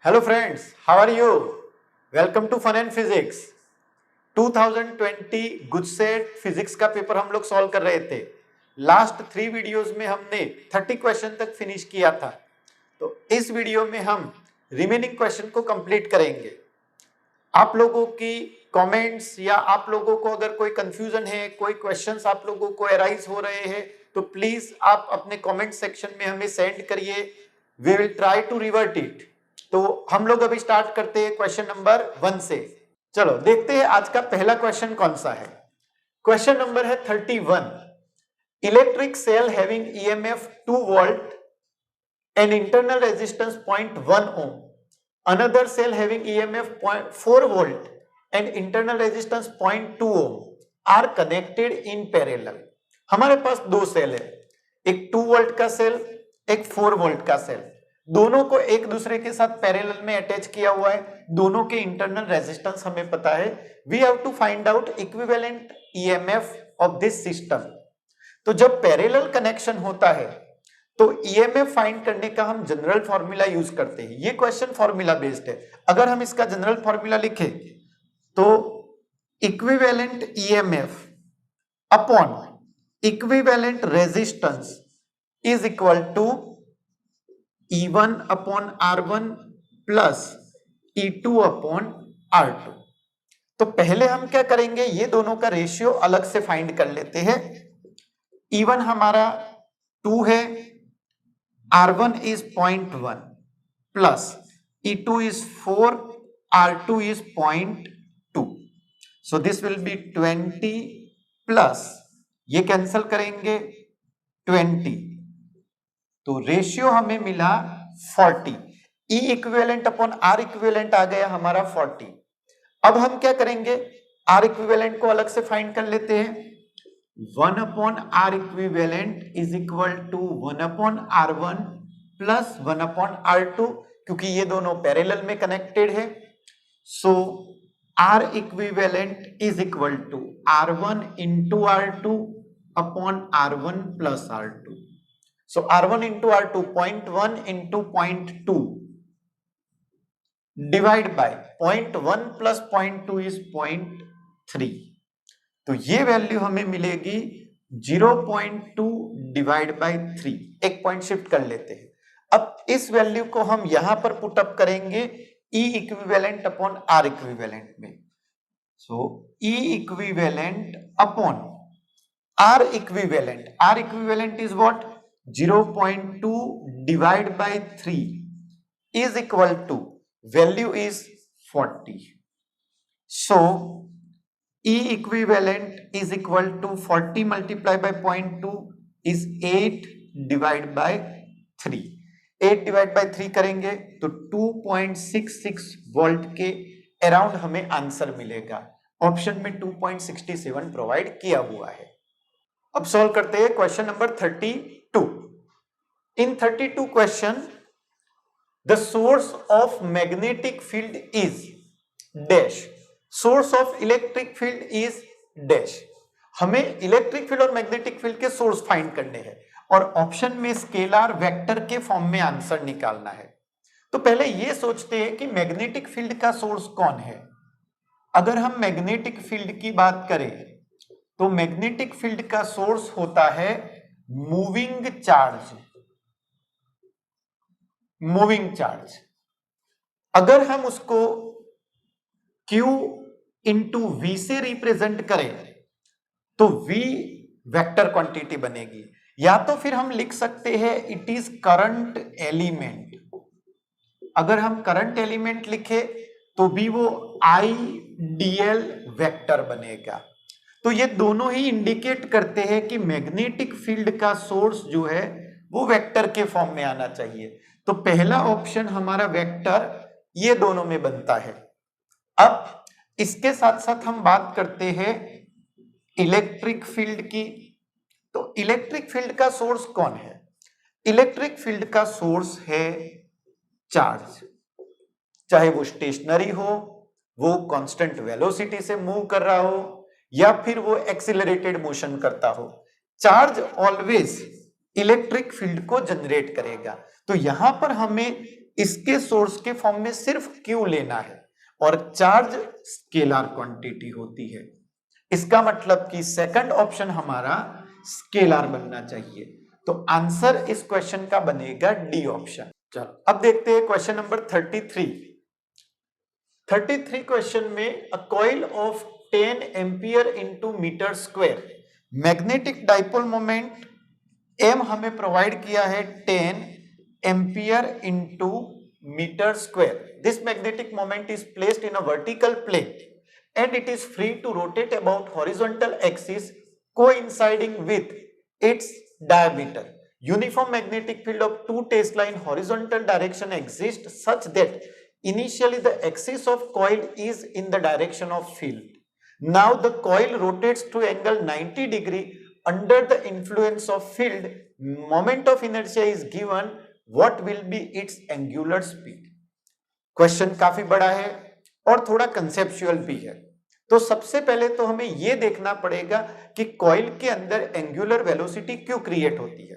Hello friends, how are you? Welcome to fun and physics. 2020 GUJCET physics का paper हम लोग solve कर रहे थे। लास्ट 3 वीडियोस में हमने 30 क्वेश्चन तक फिनिश किया था। तो इस वीडियो में हम रिमेनिंग क्वेश्चन को कंप्लीट करेंगे। आप लोगों की कमेंट्स या आप लोगों को अगर कोई कंफ्यूजन है, कोई क्वेश्चंस आप लोगों को अराइज हो रहे हैं, तो प्लीज आप अपने कमेंट सेक्शन में हमें सेंड करिए। We will try to revert it. तो हम लोग अभी स्टार्ट करते हैं क्वेश्चन नंबर 1 से। चलो देखते हैं आज का पहला क्वेश्चन कौन सा है। क्वेश्चन नंबर है 31। Electric cell having EMF 2 volt and internal resistance 0.1 ohm, another cell having EMF 4 volt and internal resistance 0.2 ohm are connected in parallel। हमारे पास दो सेल है, एक 2 वोल्ट का सेल, एक 4 वोल्ट का सेल। दोनों को एक दूसरे के साथ पैरेलल में अटैच किया हुआ है। दोनों के इंटरनल रेजिस्टेंस हमें पता है। We have to find out equivalent EMF of this system. तो जब पैरेलल कनेक्शन होता है तो ईएमएफ फाइंड करने का हम जनरल फॉर्मूला यूज करते हैं। ये क्वेश्चन फॉर्मूला बेस्ड है। अगर हम इसका जनरल फॉर्मूला लिखें तो equivalent EMF upon equivalent resistance is equal to E1 upon R1 plus E2 upon R2। तो पहले हम क्या करेंगे, ये दोनों का रेशियो अलग से फाइंड कर लेते हैं। E1 हमारा 2 है, R1 is 0.1 plus E2 is 4, R2 is 0.2. So this will be 20 plus ये कैंसल करेंगे 20, तो रेशियो हमें मिला 40। E equivalent upon R equivalent आ गया हमारा 40। अब हम क्या करेंगे, R इक्विवेलेंट को अलग से फाइंड कर लेते हैं। 1 upon R equivalent is equal to 1 upon R1 plus 1 upon R2, क्योंकि ये दोनों पैरेलल में कनेक्टेड है। So R equivalent is equal to R1 into R2 upon R1 plus R2। So R1 into R2 0.1 into 0.2 divide by 0.1 plus 0.2 is 0.3। तो ये value हमें मिलेगी 0.2 divide by 3। एक पॉइंट शिफ्ट कर लेते हैं। अब इस वैल्यू को हम यहां पर पुट अप करेंगे E equivalent upon R equivalent में। So E equivalent upon R equivalent, R equivalent is what, 0.2 divide by 3 is equal to, value is 40। So E equivalent is equal to 40 multiplied by 0.2 is 8 divided by 3। 8 divide by 3 करेंगे तो 2.66 volt के around हमें answer मिलेगा। Option में 2.67 provide किया हुआ है। अब सॉल्व करते हैं question number 32। In 32 question the source of magnetic field is dash, source of electric field is dash. हमें इलेक्ट्रिक फील्ड और मैग्नेटिक फील्ड के सोर्स फाइंड करने हैं और ऑप्शन में स्केलर वेक्टर के फॉर्म में आंसर निकालना है। तो पहले ये सोचते हैं कि मैग्नेटिक फील्ड का सोर्स कौन है। अगर हम मैग्नेटिक फील्ड की बात करें तो मैग्नेटिक फील्ड का सोर्स होता है मूविंग चार्ज। मूविंग चार्ज अगर हम उसको Q इंटू V से रिप्रेजेंट करें तो V वेक्टर क्वांटिटी बनेगी, या तो फिर हम लिख सकते हैं इट इज करंट एलिमेंट। अगर हम करंट एलिमेंट लिखे तो भी वो आइडियल वेक्टर बनेगा। तो ये दोनों ही इंडिकेट करते हैं कि मैग्नेटिक फील्ड का सोर्स जो है वो वेक्टर के फॉर्म में आना चाहिए। तो पहला ऑप्शन हमारा वेक्टर ये दोनों में बनता है। अब इसके साथ साथ हम बात करते हैं इलेक्ट्रिक फील्ड की। तो इलेक्ट्रिक फील्ड का सोर्स कौन है? इलेक्ट्रिक फील्ड का सोर्स है चार्ज, चाहे वो स्टेशनरी हो, वो कांस्टेंट वेलोसिटी से मूव कर रहा हो, या फिर वो एक्सीलरेटेड मोशन करता हो। चार्ज ऑलवेज इलेक्ट्रिक फील्ड को जनरेट करेगा। तो यहां पर हमें इसके सोर्स के फॉर्म में सिर्फ Q लेना है और चार्ज स्केलर क्वांटिटी होती है। इसका मतलब कि सेकंड ऑप्शन हमारा स्केलर बनना चाहिए। तो आंसर इस क्वेश्चन का बनेगा डी ऑप्शन। चलो अब देखते हैं क्वेश्चन नंबर 33। 33 क्वेश्चन में a coil of 10 ampere into metre square, magnetic dipole moment M हमें प्रोवाइड किया है 10 ampere into metre square. This magnetic moment is placed in a vertical plane and it is free to rotate about horizontal axis coinciding with its diameter. Uniform magnetic field of two Tesla in horizontal direction exists such that initially the axis of coil is in the direction of field. Now the coil rotates to angle 90 degree under the influence of field. Moment of inertia is given. What will be its angular speed? Question काफी बड़ा है और थोड़ा conceptual भी है। तो सबसे पहले तो हमें यह देखना पड़ेगा कि कॉइल के अंदर एंगुलर वेलोसिटी क्यों क्रिएट होती है।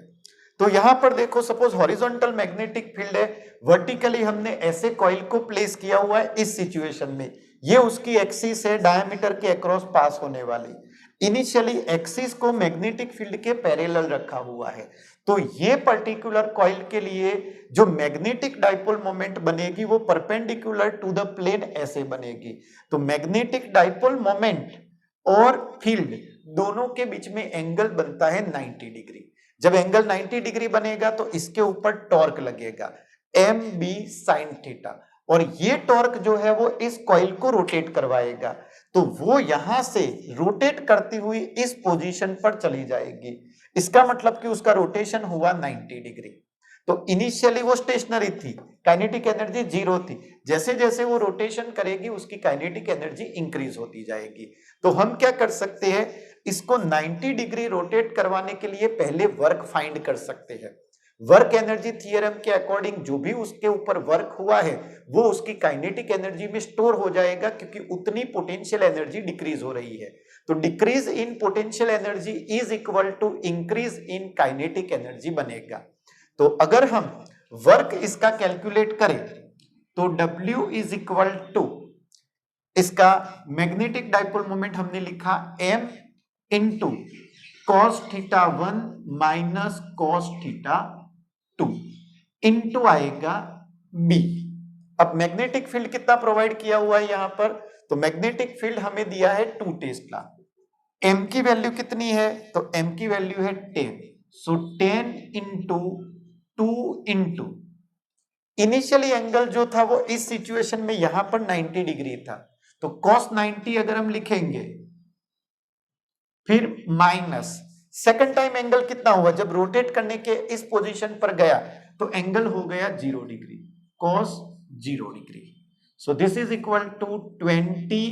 तो यहां पर देखो, सपोज हॉरिजॉन्टल मैग्नेटिक फील्ड है, वर्टिकली हमने ऐसे कॉइल को प्लेस किया हुआ है इस सिचुएशन में, ये उसकी एक्सिस है डायमीटर के अक्रॉस पास होने वाली। इनिशियली एक्सिस को मैग्नेटिक फील्ड के पैरेलल रखा हुआ है। तो ये पर्टिकुलर कॉइल के लिए जो मैग्नेटिक डाइपोल मोमेंट बनेगी वो परपेंडिकुलर टू द प्लेन ऐसे बनेगी। तो मैग्नेटिक डाइपोल मोमेंट और फील्ड दोनों के बीच में एंगल बनता है 90 डिग्री। जब एंगल 90 डिग्री बनेगा तो इसके ऊपर टॉर्क लगेगा एम बी साइन थीटा, और ये टॉर्क जो है वो इस कॉइल को रोटेट करवाएगा। तो वो यहां से रोटेट करती हुई इस पोजीशन पर चली जाएगी। इसका मतलब कि उसका रोटेशन हुआ 90 डिग्री। तो इनिशियली वो स्टेशनरी थी, काइनेटिक एनर्जी 0 थी। जैसे जैसे वो रोटेशन करेगी उसकी काइनेटिक एनर्जी इंक्रीज होती जाएगी। तो हम क्या कर सकते हैं, इसको 90 डिग्री रोटेट करवाने के लिए पहले वर्क फाइंड कर सकते हैं। वर्क एनर्जी थ्योरम के अकॉर्डिंग जो भी उसके ऊपर वर्क हुआ है वो उसकी काइनेटिक एनर्जी में स्टोर हो जाएगा, क्योंकि उतनी पोटेंशियल एनर्जी डिक्रीज हो रही है। तो decrease in potential energy is equal to increase in kinetic energy बनेगा। तो अगर हम वर्क इसका कैलकुलेट करें तो W इज इक्वल टू इसका मैग्नेटिक डाइपोल मोमेंट हमने लिखा m into cos theta 1 minus cos theta 2 into आएगा b। अब मैग्नेटिक फील्ड कितना प्रोवाइड किया हुआ है यहां पर, तो मैग्नेटिक फील्ड हमें दिया है 2 टेस्ला। m की वैल्यू कितनी है, तो m की वैल्यू है 10। सो 10 इंटू 2 इंटू इनिशियली एंगल जो था वो इस सिचुएशन में यहां पर 90 डिग्री था, तो cos 90 अगर हम लिखेंगे, फिर माइनस सेकंड टाइम एंगल कितना हुआ, जब रोटेट करने के इस पोजीशन पर गया तो एंगल हो गया 0 degree, cos 0 degree. So this is equal to 20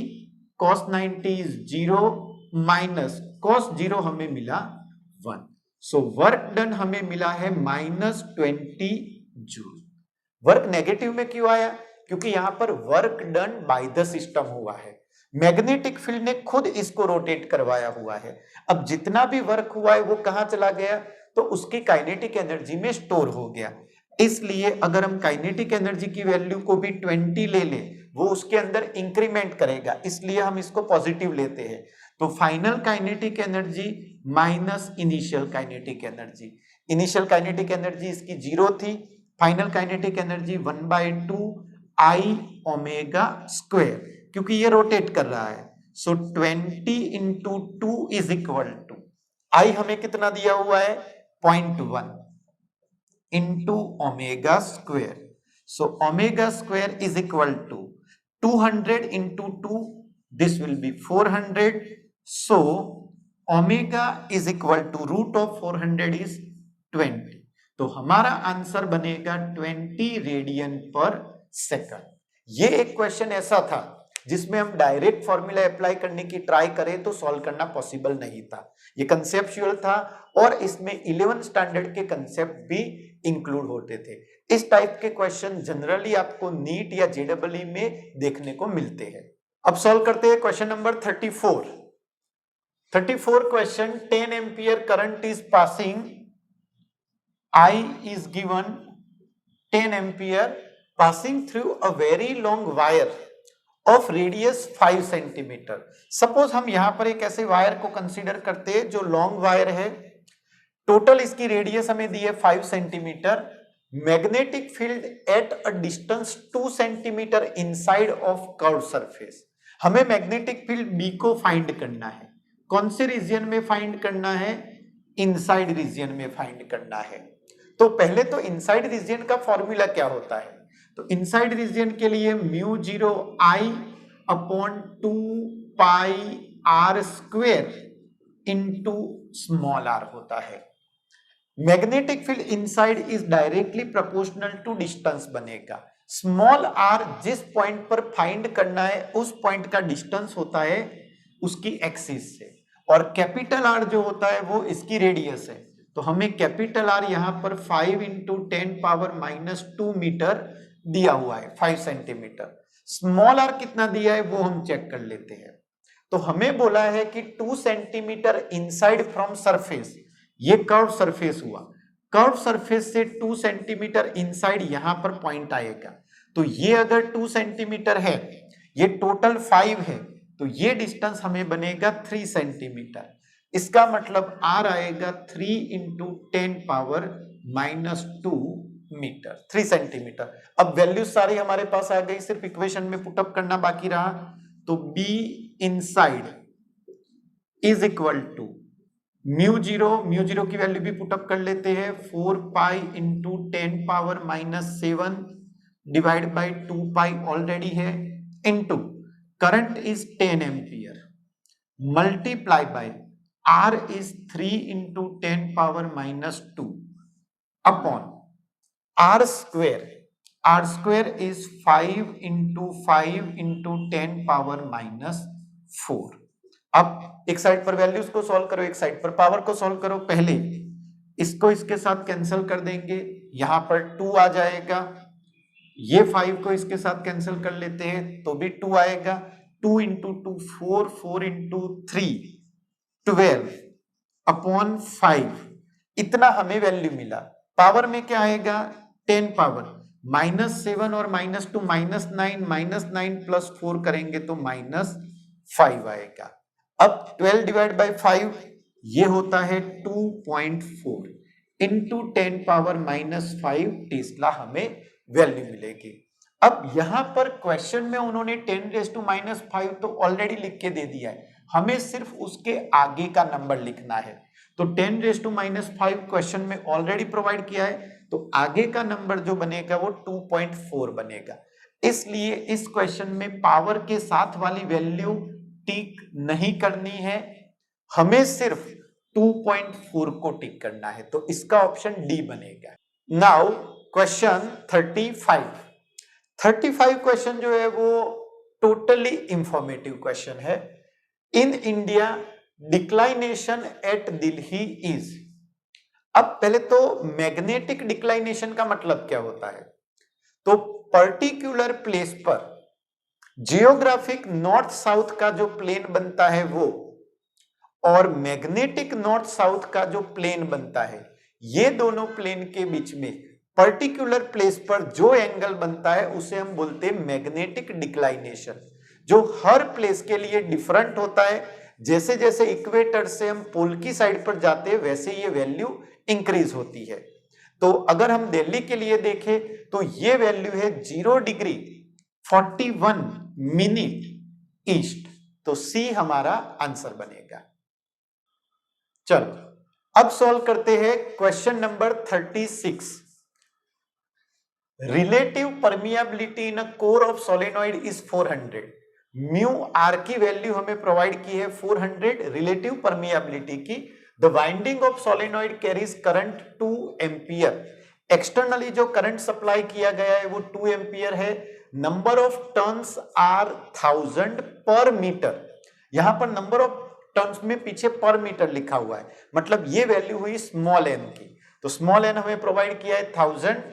cos 90 इज 0 माइनस cos 0 हमें मिला 1। सो वर्क डन हमें मिला है -20 जूल। वर्क नेगेटिव में क्यों आया, क्योंकि यहां पर work done by the system हुआ है। मैग्नेटिक फील्ड ने खुद इसको रोटेट करवाया हुआ है। अब जितना भी वर्क हुआ है वो कहां चला गया, तो उसकी काइनेटिक एनर्जी में स्टोर हो गया। इसलिए अगर हम काइनेटिक एनर्जी की वैल्यू को भी 20 ले ले, वो उसके अंदर इंक्रीमेंट करेगा, इसलिए हम इसको पॉजिटिव लेते हैं। तो final kinetic energy minus initial kinetic energy, initial kinetic energy इसकी 0 थी, final kinetic energy 1/2 I omega square, क्योंकि ये रोटेट कर रहा है। So 20 into 2 is equal to, I हमें कितना दिया हुआ है 0.1 into omega square. So omega square is equal to 200 into 2, this will be 400। So omega is equal to root of 400 is 20। तो हमारा आंसर बनेगा 20 रेडियन पर सेकंड। ये एक क्वेश्चन ऐसा था जिसमें हम डायरेक्ट फॉर्मूला अप्लाई करने की ट्राई करें तो सॉल्व करना पॉसिबल नहीं था। ये कंसेप्चुअल था और इसमें 11th स्टैंडर्ड के कंसेप्ट भी इंक्लूड होते थे। इस टाइप के क्वेश्चन जनरली आपको नीट या जेईई में देखने को मिलते हैं। अब सॉल्व करते हैं question number 34 question, 10 ampere current is passing I is given 10 ampere passing through a very long wire of radius 5 centimetre. Suppose हम यहां पर एक ऐसे वायर को कंसीडर करते हैं जो लॉन्ग वायर है, टोटल इसकी रेडियस हमें दी है 5 centimetre, magnetic field at a distance 2 centimetre inside of curve surface. हमें मैग्नेटिक फील्ड बी को फाइंड करना है। कौन से रीजन में फाइंड करना है? इनसाइड रीजन में फाइंड करना है। तो पहले तो इनसाइड रीजन का फॉर्मूला क्या होता है? तो इनसाइड रीजन के लिए mu 0 I upon 2 pi R square into small R होता है। Magnetic field inside is directly proportional to distance बनेगा। स्मॉल आर जिस पॉइंट पर फाइंड करना है उस पॉइंट का डिस्टेंस होता है उसकी एक्सिस से, और कैपिटल आर जो होता है वो इसकी रेडियस है। तो हमें कैपिटल आर यहां पर 5 इंटू 10 पावर -2 मीटर दिया हुआ है, 5 सेंटीमीटर। स्मॉल आर कितना दिया है वो हम चेक कर लेते हैं। तो हमें बोला है कि 2 सेंटीमीटर इनसाइड फ्रॉम सरफेस, ये कर्व सरफेस हुआ, कर्व सरफेस से 2 सेंटीमीटर इनसाइड यहां पर पॉइंट आएगा। तो ये अगर 2 सेंटीमीटर है, ये टोटल 5 है, तो ये डिस्टेंस हमें बनेगा 3 सेंटीमीटर। इसका मतलब आर आएगा 3 इंटू 10 पावर -2 मीटर, 3 सेंटीमीटर। अब वैल्यू सारी हमारे पास आ गई, सिर्फ इक्वेशन में पुटअप करना बाकी रहा। तो B inside is equal to mu zero की वैल्यू भी पुटअप कर लेते हैं, 4 pi into 10 power -7 divide by 2 pi already है, into current is 10 ampere multiply by R is 3 into 10 power -2 upon R square is 5 into 10 power -4। अब एक side पर values को सॉल्व करो, एक साइड पर पावर को सॉल्व करो। पहले इसको इसके साथ कैंसिल कर देंगे, यहां पर 2 आ जाएगा, ये 5 को इसके साथ कैंसिल कर लेते हैं तो भी 2 आएगा, 2 इंटू 2 4, 4 इंटू 3 12 अपॉन 5, इतना हमें वैल्यू मिला। पावर में क्या आएगा? 10 पावर -7 और -2 -9, -9 प्लस 4 करेंगे तो -5 आएगा। अब 12 डिवाइड बाई 5 ये होता है 2.4 इंटू 10 पावर -5 टेस्ला हमें वैल्यू मिलेगी। अब यहां पर क्वेश्चन में उन्होंने 10⁻⁵ तो ऑलरेडी लिख के दे दिया है, हमें सिर्फ उसके आगे का नंबर लिखना है। तो 10⁻⁵ क्वेश्चन में ऑलरेडी प्रोवाइड किया है, तो आगे का नंबर जो बनेगा वो 2.4 बनेगा। इसलिए इस क्वेश्चन में पावर के साथ वाली वैल्यू टिक नहीं करनी है, हमें सिर्फ 2.4 को टिक करना है, तो इसका ऑप्शन डी बनेगा। नाउ क्वेश्चन 35 क्वेश्चन जो है वो टोटली इंफॉर्मेटिव क्वेश्चन है। In India declination at Delhi is. अब पहले तो मैग्नेटिक डिक्लाइनेशन का मतलब क्या होता है? तो पर्टिकुलर प्लेस पर जियोग्राफिक नॉर्थ साउथ का जो प्लेन बनता है वो, और मैग्नेटिक नॉर्थ साउथ का जो प्लेन बनता है, ये दोनों प्लेन के बीच में पर्टिकुलर प्लेस पर जो एंगल बनता है उसे हम बोलते हैं मैग्नेटिक डिक्लाइनेशन, जो हर प्लेस के लिए डिफरेंट होता है। जैसे जैसे इक्वेटर से हम पोल की साइड पर जाते हैं वैसे ये वैल्यू इंक्रीज होती है। तो अगर हम दिल्ली के लिए देखें तो ये वैल्यू है 0 डिग्री 41 मिनट ईस्ट, तो सी हमारा आंसर बनेगा। चलो अब सॉल्व करते हैं question number 36। Relative permeability in a core of solenoid is 400। Mu R की वैल्यू हमें प्रोवाइड की है 400 रिलेटिव परमिएबिलिटी की। The winding of solenoid carries current 2 ampere. Externally जो करंट सप्लाई किया गया है वो 2 एम्पियर है। नंबर ऑफ टर्न्स आर 1000 पर मीटर। यहां पर नंबर ऑफ टर्न्स में पीछे पर मीटर लिखा हुआ है, मतलब ये वैल्यू हुई स्मॉल एन की। तो स्मॉल एन हमें प्रोवाइड किया है 1000।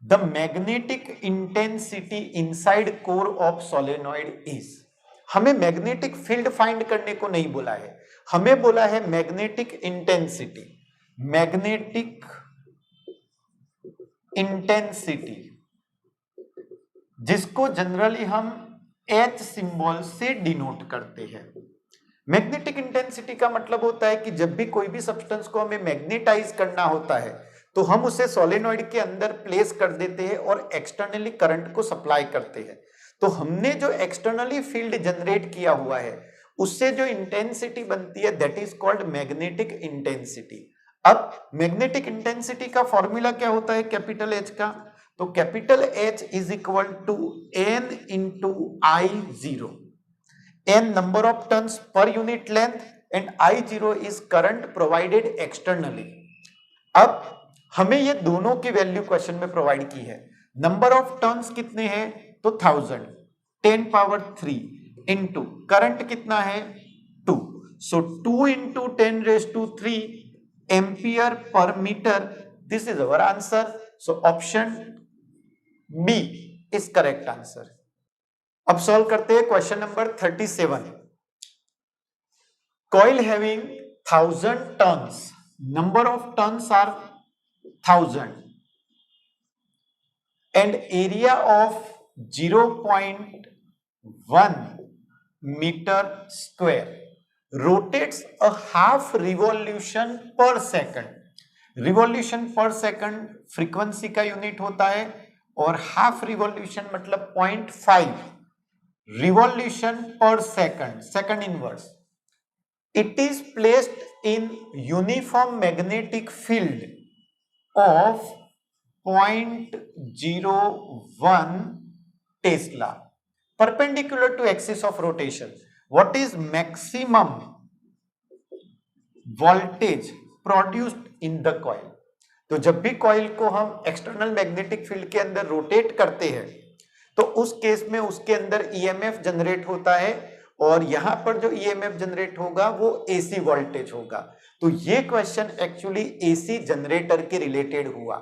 The magnetic intensity inside core of solenoid is. हमें मैग्नेटिक फील्ड फाइंड करने को नहीं बोला है, हमें बोला है मैग्नेटिक इंटेंसिटी। मैग्नेटिक इंटेंसिटी, जिसको जनरली हम H सिंबल से डिनोट करते हैं। मैग्नेटिक इंटेंसिटी का मतलब होता है कि जब भी कोई भी सब्सटेंस को हमें मैग्नेटाइज करना होता है तो हम उसे सोलेनॉइड के अंदर प्लेस कर देते हैं और एक्सटर्नली करंट को सप्लाई करते हैं। तो हमने जो एक्सटर्नली फील्ड जनरेट किया हुआ है उससे जो इंटेंसिटी बनती है that is called magnetic intensity. अब मैग्नेटिक इंटेंसिटी का फॉर्मूला क्या होता है कैपिटल एच का? तो capital H is equal to N into I zero. n number of turns per unit length and I0 is current provided externally। अब हमें ये दोनों की वैल्यू क्वेश्चन में प्रोवाइड की है। नंबर ऑफ टर्न्स कितने हैं? तो 1000 10 पावर 3 इंटू करंट कितना है 2, so 2 into 10 raise to 3 ampere per metre. This is our answer. So option B is correct answer. अब सॉल्व करते हैं question number 37। Coil having 1000 turns, number of turns are 1000 and area of 0.1 metre square rotates a half revolution per second. Revolution per second frequency का unit होता है और half revolution मतलब 0.5 revolution per second, second inverse. It is placed in uniform magnetic field of 0.01 Tesla perpendicular to axis of rotation. What is maximum voltage produced in the coil? तो जब भी coil को हम external magnetic field के अंदर rotate करते हैं तो उस केस में उसके अंदर ईएमएफ जनरेट होता है और यहां पर जो ईएमएफ जनरेट होगा वो एसी वोल्टेज होगा। तो ये क्वेश्चन एक्चुअली एसी जनरेटर के रिलेटेड हुआ।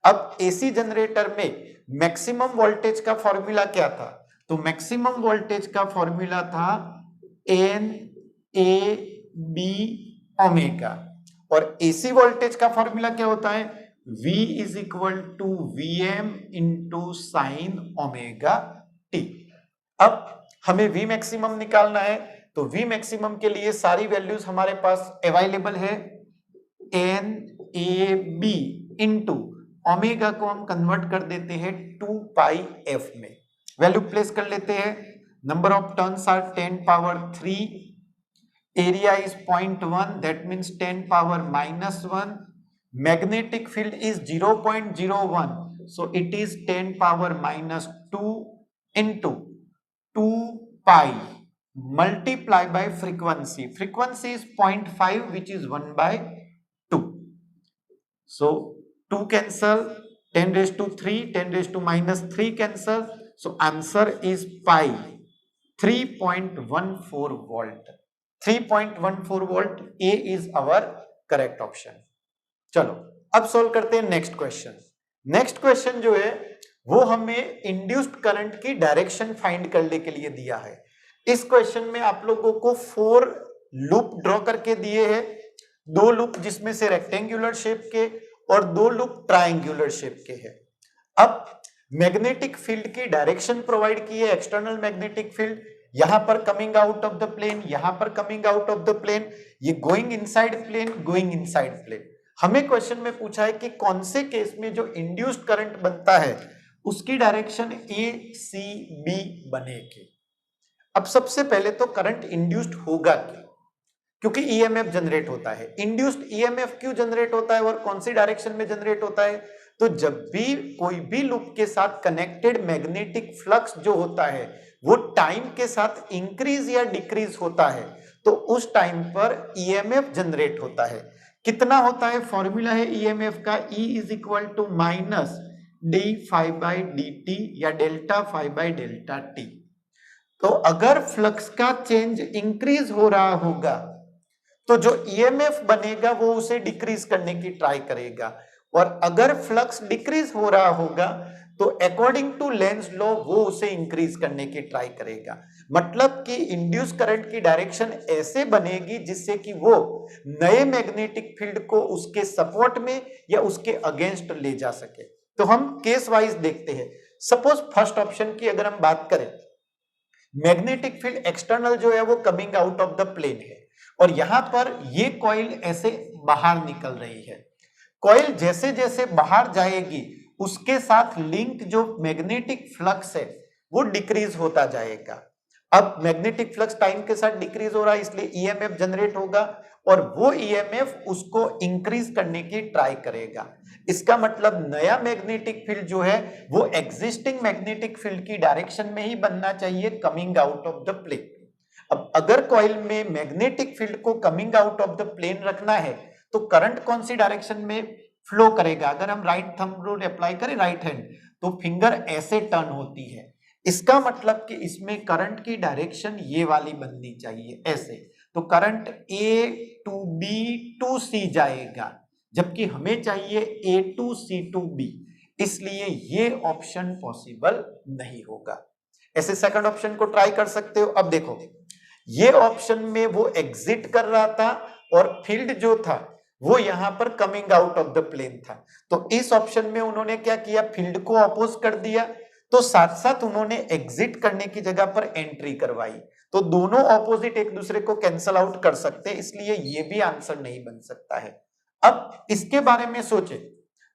अब एसी जनरेटर में मैक्सिमम वोल्टेज का फॉर्मूला क्या था? तो मैक्सिमम वोल्टेज का फॉर्मूला था एन ए बी ओमेगा और एसी वोल्टेज का फॉर्मूला क्या होता है? V is equal to Vm into sin omega t। अब हमें V मैक्सिमम निकालना है तो V मैक्सिमम के लिए सारी वैल्यूज हमारे पास अवेलेबल है। N A B into omega को हम कन्वर्ट कर देते हैं 2 पाई एफ में, वैल्यू प्लेस कर लेते हैं। Number of turns are 10 power 3, area is 0.1 that means 10 power -1, magnetic field is 0.01 so it is 10 power -2 into 2 pi multiply by frequency is 0.5 which is 1 by 2, so 2 cancel, 10 raised to 3, 10 raised to -3 cancel, so answer is pi 3.14 volt। 3.14 volt, A is our correct option। चलो अब solve करते हैं next question. Next question जो है वो हमें induced current की direction find करने के लिए दिया है। इस क्वेश्चन में आप लोगों को 4 लूप ड्रॉ करके दिए हैं, 2 लूप जिसमें से रेक्टेंगुलर शेप के और 2 लूप ट्रायंगुलर शेप के हैं। अब मैग्नेटिक फील्ड की डायरेक्शन प्रोवाइड की है, एक्सटर्नल मैग्नेटिक फील्ड यहां पर coming out of the plane, यहां पर coming out of the plane, ये going inside plane, going inside plane. हमें क्वेश्चन में पूछा है कि कौन से केस में जो इंड्यूस्ड करंट बनता है उसकी डायरेक्शन ए सी बी बनेगी। अब सबसे पहले तो करंट इंड्यूस्ड होगा क्या? क्योंकि ईएमएफ जनरेट होता है। इंड्यूस्ड ईएमएफ क्यों जनरेट होता है और कौन सी डायरेक्शन में जनरेट होता है? तो जब भी कोई भी लूप के साथ कनेक्टेड मैग्नेटिक फ्लक्स जो होता है वो टाइम के साथ इंक्रीज या डिक्रीज होता है तो उस टाइम पर ईएमएफ जनरेट होता है। कितना होता है? फॉर्मूला है ईएमएफ का E is equal to minus D five by D T या delta five by delta T. तो अगर फ्लक्स का चेंज इंक्रीज हो रहा होगा तो जो ईएमएफ बनेगा वो उसे डिक्रीज करने की ट्राई करेगा और अगर फ्लक्स डिक्रीज हो रहा होगा तो अकॉर्डिंग टू लेंज लॉ वो उसे इंक्रीज करने की ट्राई करेगा। मतलब कि इंड्यूस करंट की डायरेक्शन ऐसे बनेगी जिससे कि वो नए मैग्नेटिक फील्ड को उसके सपोर्ट में या उसके अगेंस्ट ले जा सके। तो हम केस वाइज देखते हैं। सपोज फर्स्ट ऑप्शन की अगर हम बात करें, मैग्नेटिक फील्ड एक्सटर्नल जो है वो coming out of the plane है और यहां पर ये कॉइल ऐसे बाहर निकल रही है। कॉइल जैसे जैसे बाहर जाएगी उसके साथ लिंक जो मैग्नेटिक फ्लक्स है वो डिक्रीज होता जाएगा। अब मैग्नेटिक फ्लक्स टाइम के साथ डिक्रीज हो रहा है इसलिए ईएमएफ जनरेट होगा और वो ईएमएफ उसको इंक्रीज करने की ट्राई करेगा। इसका मतलब नया मैग्नेटिक फील्ड जो है वो एग्जिस्टिंग मैग्नेटिक फील्ड की डायरेक्शन में ही बनना चाहिए, coming out of the plane. अब अगर कॉइल में मैग्नेटिक फील्ड को coming out of the plane रखना है तो करंट कौन सी डायरेक्शन में फ्लो करेगा? अगर हम राइट थंब रूल अप्लाई करें राइट हैंड तो फिंगर ऐसे टर्न होती है, इसका मतलब कि इसमें करंट की डायरेक्शन ये वाली बननी चाहिए ऐसे। तो current A to B to C जाएगा जबकि हमें चाहिए A to C to B, इसलिए ये ऑप्शन पॉसिबल नहीं होगा। ऐसे सेकंड ऑप्शन को ट्राई कर सकते हो। अब देखो ये ऑप्शन में वो एग्जिट कर रहा था और फील्ड जो था वो यहां पर coming out of the plane था, तो इस ऑप्शन में उन्होंने क्या किया, फील्ड को अपोज कर दिया, तो साथ साथ उन्होंने एग्जिट करने की जगह पर एंट्री करवाई। तो दोनों ऑपोजिट एक दूसरे को कैंसल आउट कर सकते, इसलिए ये भी आंसर नहीं बन सकता है। अब इसके बारे में सोचे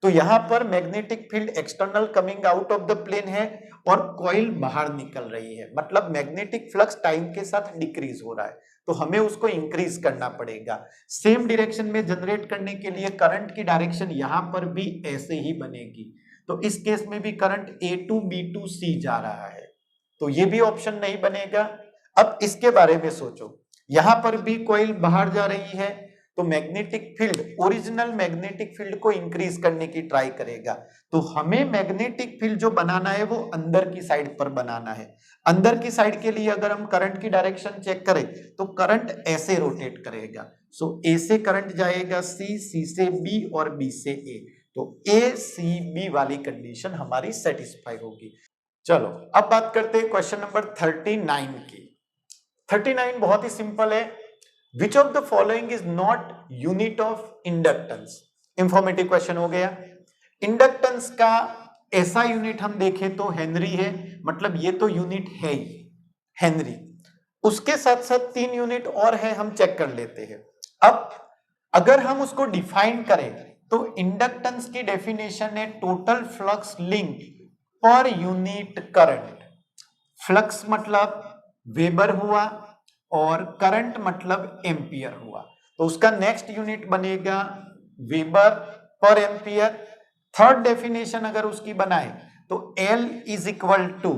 तो यहां पर magnetic field external coming out of the plane है और कॉइल बाहर निकल रही है, मतलब मैग्नेटिक फ्लक्स टाइम के साथ डिक्रीज हो रहा है, तो हमें उसको इंक्रीज करना पड़ेगा। सेम डायरेक्शन में जनरेट करने के लिए करंट की डायरेक्शन यहां पर भी ऐसे ही बनेगी, तो इस केस में भी current A to B to C जा रहा है, तो ये भी ऑप्शन नहीं बनेगा। अब इसके बारे में सोचो, यहां पर भी कॉइल बाहर जा रही है तो magnetic field original magnetic field को इंक्रीज करने की ट्राई करेगा, तो हमें मैग्नेटिक फील्ड जो बनाना है वो अंदर की साइड पर बनाना है। अंदर की साइड के लिए अगर हम करंट की डायरेक्शन चेक करें तो करंट ऐसे रोटेट करेगा, सो A से करंट जाएगा C से B और B से A, तो ACB वाली कंडीशन हमारी सेटिस्फाई होगी। चलो अब बात करते हैं क्वेश्चन नंबर 39 की। 39 बहुत ही सिंपल है। Which of the following is not unit of inductance? Informative question हो गया। इंडक्टेंस का ऐसा यूनिट हम देखें तो हेनरी है, मतलब ये तो यूनिट है ही हेनरी। उसके साथ साथ 3 यूनिट और है, हम चेक कर लेते हैं। अब अगर हम उसको डिफाइन करें तो इंडक्टेंस की डेफिनेशन है total flux link per unit current. Flux मतलब वेबर हुआ और करंट मतलब एम्पियर हुआ, तो उसका नेक्स्ट यूनिट बनेगा weber per ampere. Third definition अगर उसकी बनाए तो L is equal to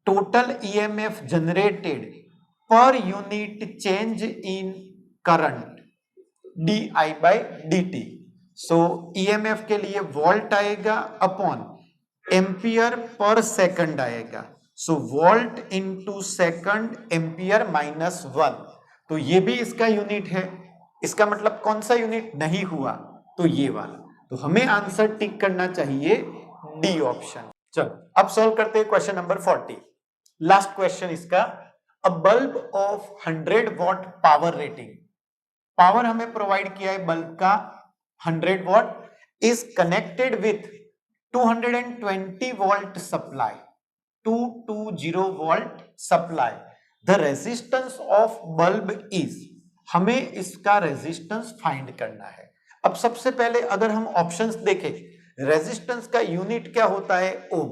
total EMF generated per unit change in current di/dt। So EMF के लिए वोल्ट आएगा अपॉन एम्पियर पर सेकंड आएगा, so volt into second ampere -1, तो ये भी इसका यूनिट है। इसका मतलब कौन सा यूनिट नहीं हुआ, तो ये वाला, तो हमें आंसर टिक करना चाहिए डी ऑप्शन। चलो अब सॉल्व करते हैं क्वेश्चन नंबर 40, लास्ट क्वेश्चन इसका। अ bulb of 100 what power rating, power हमें प्रोवाइड किया है बल्ब का 100 what, is connected with 220 volt supply, 220 volt supply. The resistance of bulb is, हमें इसका रेजिस्टेंस फाइंड करना है। अब सबसे पहले अगर हम ऑप्शंस देखें, रेजिस्टेंस का यूनिट क्या होता है, ओम।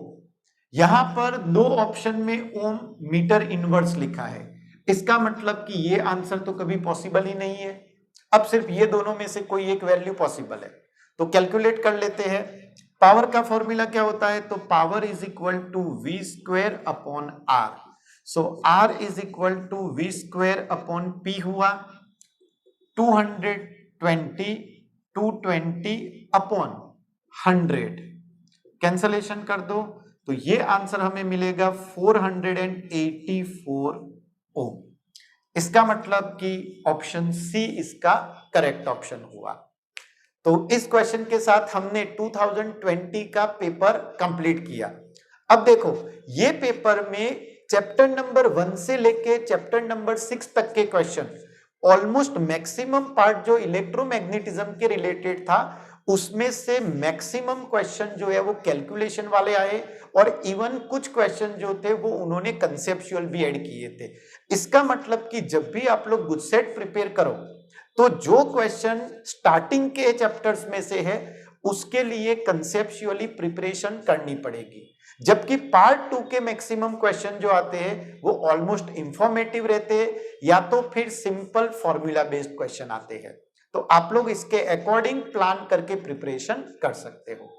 यहां पर दो ऑप्शन में ओम मीटर इनवर्स लिखा है, इसका मतलब कि ये आंसर तो कभी पॉसिबल ही नहीं है। अब सिर्फ ये दोनों में से कोई एक वैल्यू पॉसिबल है, तो कैलकुलेट कर लेते हैं। पावर का फॉर्मूला क्या होता है, तो power is equal to V² upon R, so R is equal to V² upon P हुआ, 220 अपॉन 100, कैंसलेशन कर दो तो ये आंसर हमें मिलेगा 484 ओम। इसका मतलब कि ऑप्शन सी इसका करेक्ट ऑप्शन हुआ। तो इस क्वेश्चन के साथ हमने 2020 का पेपर कंप्लीट किया। अब देखो ये पेपर में चैप्टर नंबर 1 से लेके चैप्टर नंबर 6 तक के क्वेश्चन, ऑलमोस्ट मैक्सिमम पार्ट जो इलेक्ट्रोमैग्नेटिज्म के रिलेटेड था उसमें से मैक्सिमम क्वेश्चन जो है वो कैलकुलेशन वाले आए और इवन कुछ क्वेश्चन जो थे वो उन्होंने कंसेप्चुअल भी ऐड किए थे। इसका मतलब कि जब भी आप लोग गुजसेट प्रिपेयर करो तो जो क्वेश्चन स्टार्टिंग के चैप्टर्स में से है उसके लिए कंसेप्चुअली प्रिपरेशन करनी पड़ेगी, जबकि पार्ट 2 के मैक्सिमम क्वेश्चन जो आते हैं वो ऑलमोस्ट इंफॉर्मेटिव रहते हैं या तो फिर सिंपल फॉर्मूला बेस्ड क्वेश्चन आते हैं। तो आप लोग इसके अकॉर्डिंग प्लान करके प्रिपरेशन कर सकते हो।